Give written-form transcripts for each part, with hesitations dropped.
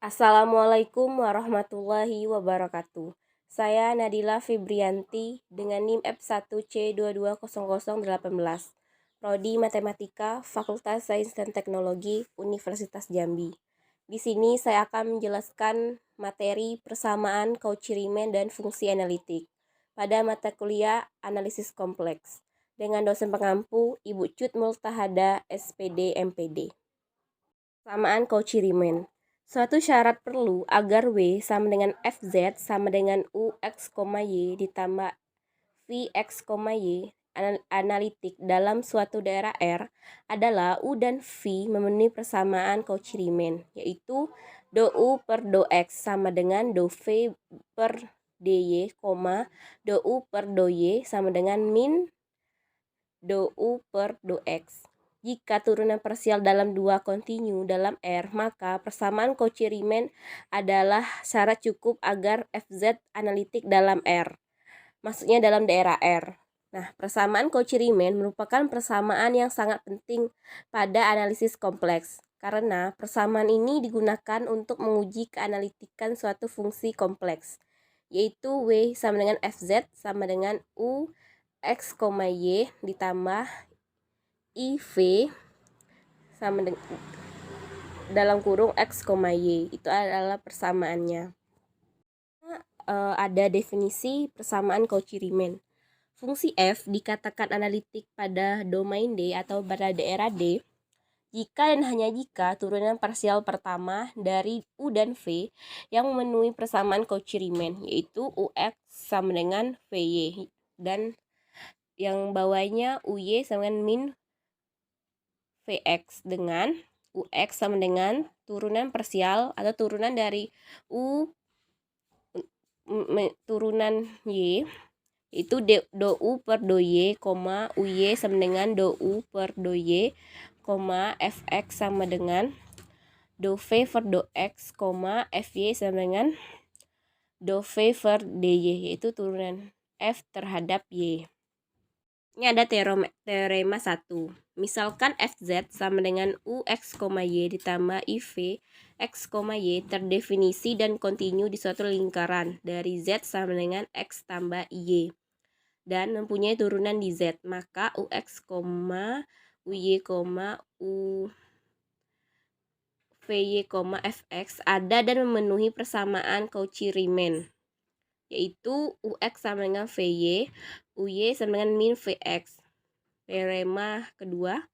Assalamualaikum warahmatullahi wabarakatuh. Saya Nadila Fibrianti dengan NIM F1C220018, Prodi Matematika, Fakultas Sains dan Teknologi, Universitas Jambi. Di sini saya akan menjelaskan materi persamaan Cauchy-Riemann dan fungsi analitik pada mata kuliah analisis kompleks dengan dosen pengampu Ibu Cut Multahada, SPD, MPD. Persamaan Cauchy-Riemann. Suatu syarat perlu agar W sama dengan Fz sama dengan Ux, Y ditambah Vx, Y analitik dalam suatu daerah R adalah U dan V memenuhi persamaan Cauchy-Riemann, yaitu do U per do X sama dengan do V per dy, do U per do Y sama dengan min do U per do X. Jika turunan parsial dalam dua kontinu dalam R, maka persamaan Cauchy-Riemann adalah syarat cukup agar Fz analitik dalam R, maksudnya dalam daerah R. Nah, persamaan Cauchy-Riemann merupakan persamaan yang sangat penting pada analisis kompleks, karena persamaan ini digunakan untuk menguji keanalitikan suatu fungsi kompleks, yaitu W sama dengan Fz sama dengan U X, Y ditambah IV sama dengan dalam kurung X, Y. Itu adalah persamaannya. Ada definisi persamaan Cauchy-Riemann. Fungsi f dikatakan analitik pada domain D atau pada daerah D jika dan hanya jika turunan parsial pertama dari U dan V yang memenuhi persamaan Cauchy-Riemann, yaitu Ux sama dengan Vy, dan yang bawahnya Uy sama dengan min Vx, dengan Ux sama dengan turunan parsial atau turunan dari U turunan Y, itu do U per do Y, Uy sama dengan do U per do Y, Fx sama dengan do V per do X, Fy sama dengan do V per dy, yaitu turunan F terhadap Y. Ini ada teorema 1. Misalkan Fz sama dengan Ux, Y ditambah IV X, Y terdefinisi dan kontinu di suatu lingkaran dari Z sama dengan X tambah Y dan mempunyai turunan di Z, maka Ux, Uy, U Vy, Fx ada dan memenuhi persamaan Cauchy-Riemann, yaitu Ux sama dengan Vy, Uy sama dengan min Vx. Teorema kedua,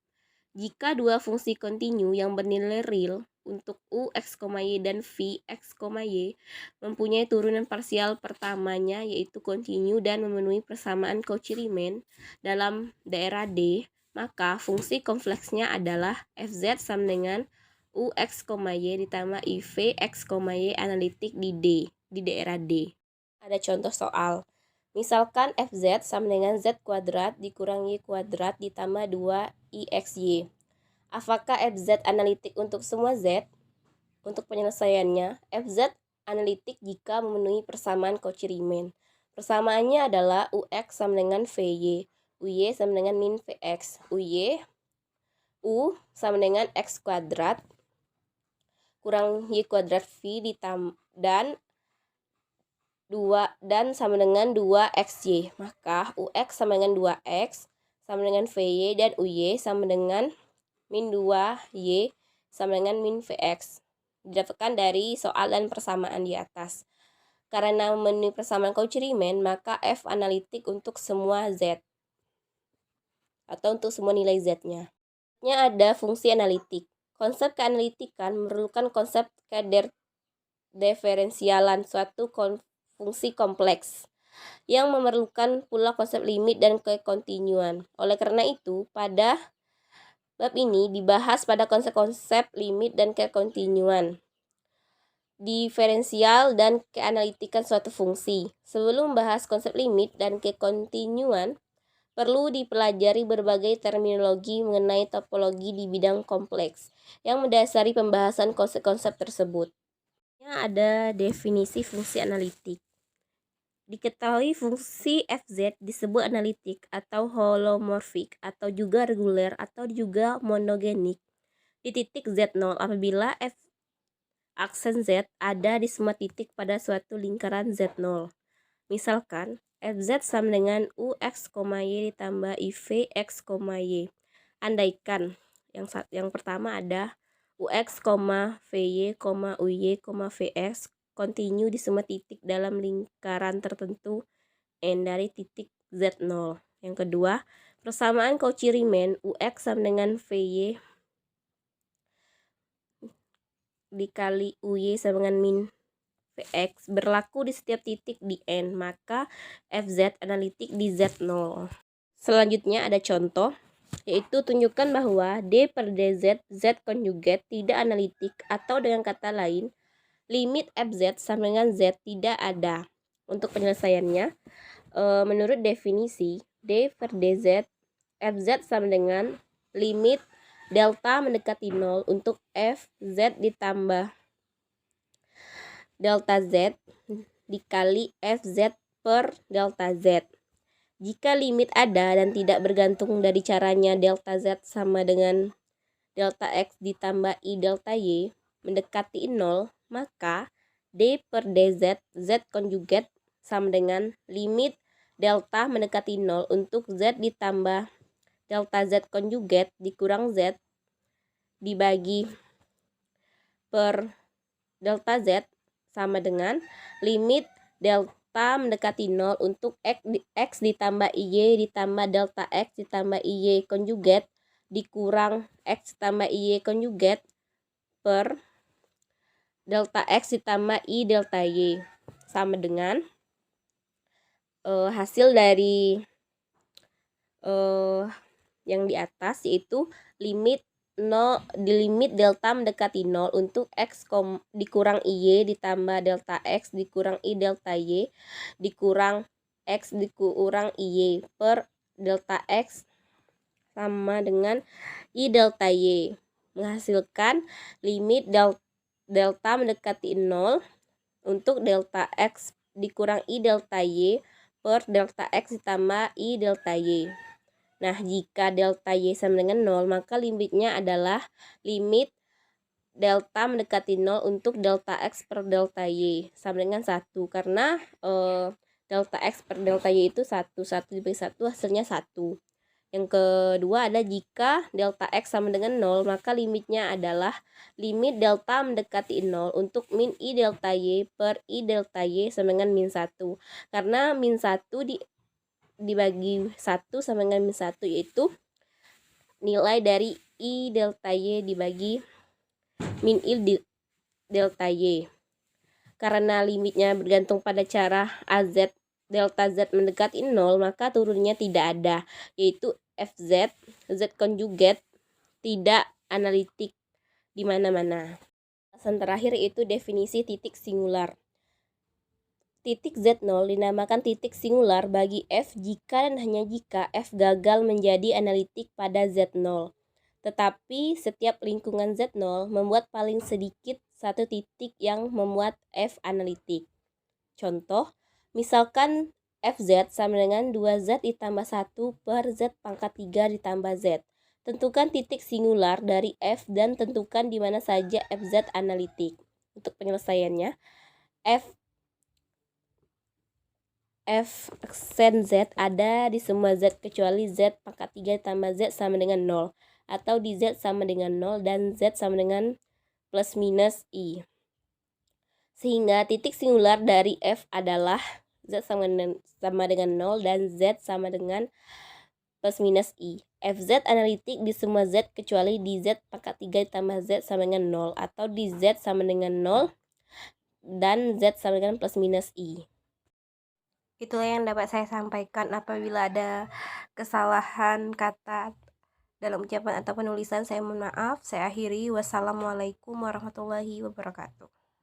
jika dua fungsi kontinu yang bernilai real untuk Ux, Y dan Vx, Y mempunyai turunan parsial pertamanya yaitu kontinu dan memenuhi persamaan Cauchy-Riemann dalam daerah D, maka fungsi kompleksnya adalah Fz sama dengan Ux, Y ditambah IV X, Y analitik di D, di daerah D. Ada contoh soal. Misalkan Fz sama dengan Z kuadrat dikurang Y kuadrat ditambah 2IXY. Apakah Fz analitik untuk semua Z? Untuk penyelesaiannya, Fz analitik jika memenuhi persamaan Cauchy-Riemann. Persamaannya adalah Ux sama dengan Vy, Uy sama dengan min Vx, U sama dengan X kuadrat kurang Y kuadrat V dan 2 dan sama dengan 2xy, maka Ux sama dengan 2x sama dengan Vy dan Uy sama dengan min 2y sama dengan min Vx, didapatkan dari soal dan persamaan di atas. Karena memenuhi persamaan Cauchy-Riemann, maka F analitik untuk semua Z atau untuk semua nilai Z-nya. Ada fungsi analitik. Konsep keanalitikan memerlukan konsep diferensialan suatu fungsi kompleks yang memerlukan pula konsep limit dan kekontinuan. Oleh karena itu, pada bab ini dibahas pada konsep-konsep limit dan kekontinuan, diferensial, dan keanalitikan suatu fungsi. Sebelum membahas konsep limit dan kekontinuan, perlu dipelajari berbagai terminologi mengenai topologi di bidang kompleks yang mendasari pembahasan konsep-konsep tersebut. Ada definisi fungsi analitik. Diketahui fungsi Fz disebut analitik atau holomorfik atau juga reguler atau juga monogenik di titik Z0 apabila aksen Z ada di semua titik pada suatu lingkaran Z0. Misalkan, Fz sama dengan Ux, Y ditambah IV X, Y. Andaikan yang pertama ada Ux, Vy, Uy, Vx kontinu di semua titik dalam lingkaran tertentu N dari titik Z0. Yang kedua, persamaan Cauchy-Riemann Ux sama dengan Vy dikali Uy sama dengan min Vx berlaku di setiap titik di N, maka Fz analitik di Z0. Selanjutnya ada contoh, yaitu tunjukkan bahwa D per dz Z konjugat tidak analitik, atau dengan kata lain, limit Fz sama dengan Z tidak ada. Untuk penyelesaiannya, menurut definisi, D per dz Fz sama dengan limit delta mendekati 0 untuk Fz ditambah delta Z dikali Fz per delta Z. Jika limit ada dan tidak bergantung dari caranya delta Z sama dengan delta X ditambah I delta Y mendekati 0, maka D per dz Z konjugat sama dengan limit delta mendekati 0 untuk Z ditambah delta Z konjugat dikurang Z dibagi per delta Z sama dengan limit delta mendekati 0 untuk X ditambah IY ditambah delta X ditambah IY konjugat dikurang X ditambah IY konjugat per delta X ditambah I delta Y sama dengan hasil dari yang di atas, yaitu limit delta mendekati 0 untuk X dikurang IY ditambah delta X dikurang I delta Y dikurang X dikurang IY per delta X sama dengan I delta Y menghasilkan limit delta mendekati 0 untuk delta X dikurang I delta Y per delta X ditambah I delta Y. Nah, jika delta Y sama dengan 0, maka limitnya adalah limit delta mendekati 0 untuk delta X per delta Y sama dengan 1, karena delta X per delta Y itu 1 dibagi 1 hasilnya 1. Yang kedua ada jika delta X sama dengan 0, maka limitnya adalah limit delta mendekati 0 untuk min I delta Y per I delta Y sama dengan min 1, karena min 1 dibagi 1 sama dengan min 1, yaitu nilai dari I delta Y dibagi min I delta Y. Karena limitnya bergantung pada cara AZ delta Z mendekati 0, maka turunnya tidak ada, yaitu Fz Z konjugat tidak analitik di mana-mana. Alasan terakhir yaitu definisi titik singular. Titik Z0 dinamakan titik singular bagi F jika dan hanya jika F gagal menjadi analitik pada Z0. Tetapi setiap lingkungan Z0 membuat paling sedikit satu titik yang memuat F analitik. Contoh, misalkan Fz sama dengan 2Z ditambah 1 per Z pangkat 3 ditambah Z. Tentukan titik singular dari F dan tentukan di mana saja Fz analitik. Untuk penyelesaiannya, F aksen Z ada di semua Z kecuali Z pangkat 3 ditambah Z sama dengan 0, atau di Z sama dengan 0 dan Z sama dengan plus minus I. Sehingga titik singular dari F adalah Z sama dengan 0 dan Z sama dengan plus minus I. Fz analitik di semua Z kecuali di Z pangkat 3 ditambah Z sama dengan 0, atau di Z sama dengan 0 dan Z sama dengan plus minus I. Itulah yang dapat saya sampaikan. Apabila ada kesalahan kata dalam ucapan atau penulisan, saya mohon maaf. Saya akhiri. Wassalamualaikum warahmatullahi wabarakatuh.